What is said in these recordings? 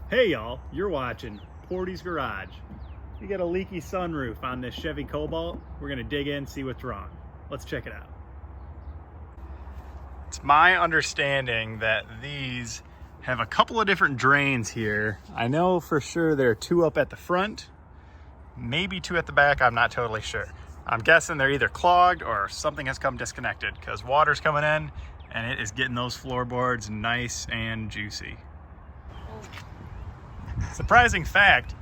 Hey y'all, you're watching Portie's Garage. We got a leaky sunroof on this Chevy Cobalt. We're gonna dig in, see what's wrong. Let's check it out. It's my understanding that these have a couple of different drains here. I know for sure there are two up at the front, maybe two at the back, I'm not totally sure. I'm guessing they're either clogged or something has come disconnected because water's coming in and it is getting those floorboards nice and juicy. Surprising fact,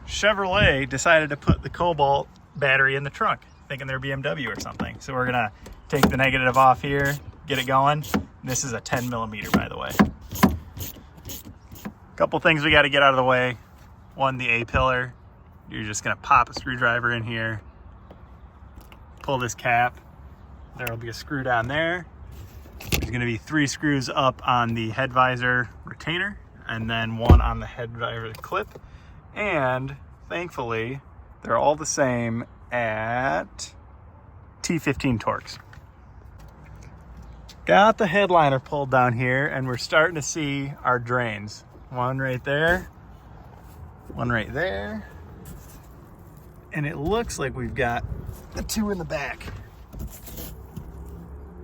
Chevrolet decided to put the Cobalt battery in the trunk, thinking they're BMW or something. So we're gonna take the negative off here, get it going. This is a 10 millimeter, by the way. Couple things we gotta get out of the way. One, the A-pillar. You're just gonna pop a screwdriver in here, pull this cap. There'll be a screw down there. There's gonna be 3 screws up on the head visor retainer, and then 1 on the head visor clip. And thankfully, they're all the same at T15 Torx. Got the headliner pulled down here, and we're starting to see our drains. One right there, one right there. And it looks like we've got the 2 in the back.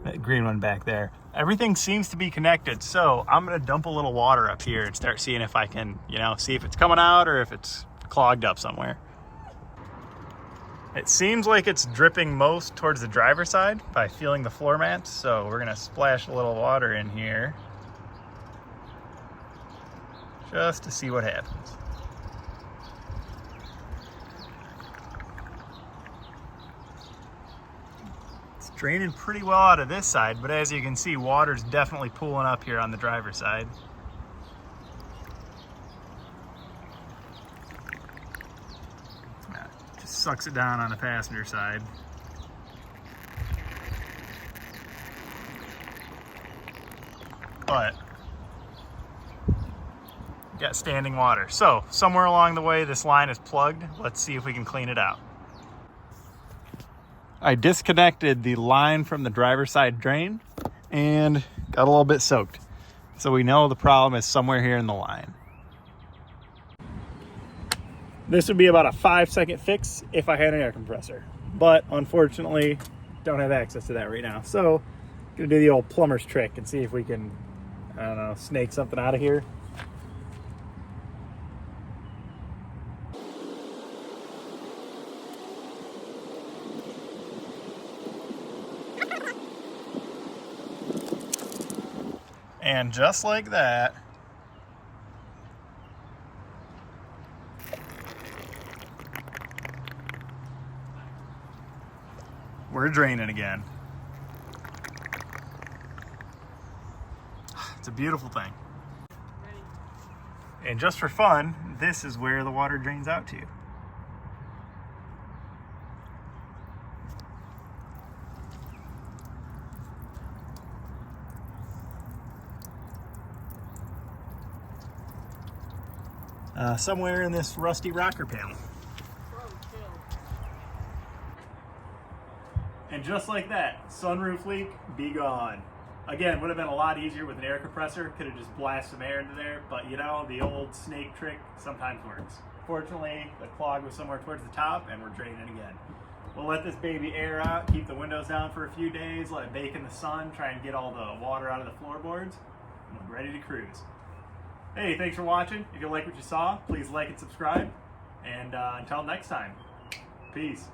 That green one back there. Everything seems to be connected, so I'm gonna dump a little water up here and start seeing if I can, see if it's coming out or if it's clogged up somewhere. It seems like it's dripping most towards the driver's side by feeling the floor mats, so we're gonna splash a little water in here just to see what happens. Draining pretty well out of this side, but as you can see, water's definitely pooling up here on the driver's side. Just sucks it down on the passenger side. But got standing water. So somewhere along the way, this line is plugged. Let's see if we can clean it out. I disconnected the line from the driver's side drain and got a little bit soaked. So we know the problem is somewhere here in the line. This would be about a 5-second fix if I had an air compressor, but unfortunately don't have access to that right now. So gonna do the old plumber's trick and see if we can, I don't know, snake something out of here. And just like that, we're draining again. It's a beautiful thing. And just for fun, this is where the water drains out to. Somewhere in this rusty rocker panel. And just like that, sunroof leak, be gone. Again, would have been a lot easier with an air compressor. Could have just blasted some air into there, but the old snake trick sometimes works. Fortunately, the clog was somewhere towards the top and we're draining again. We'll let this baby air out, keep the windows down for a few days, let it bake in the sun, try and get all the water out of the floorboards, and we're ready to cruise. Hey, thanks for watching. If you like what you saw, please like and subscribe. And until next time, peace.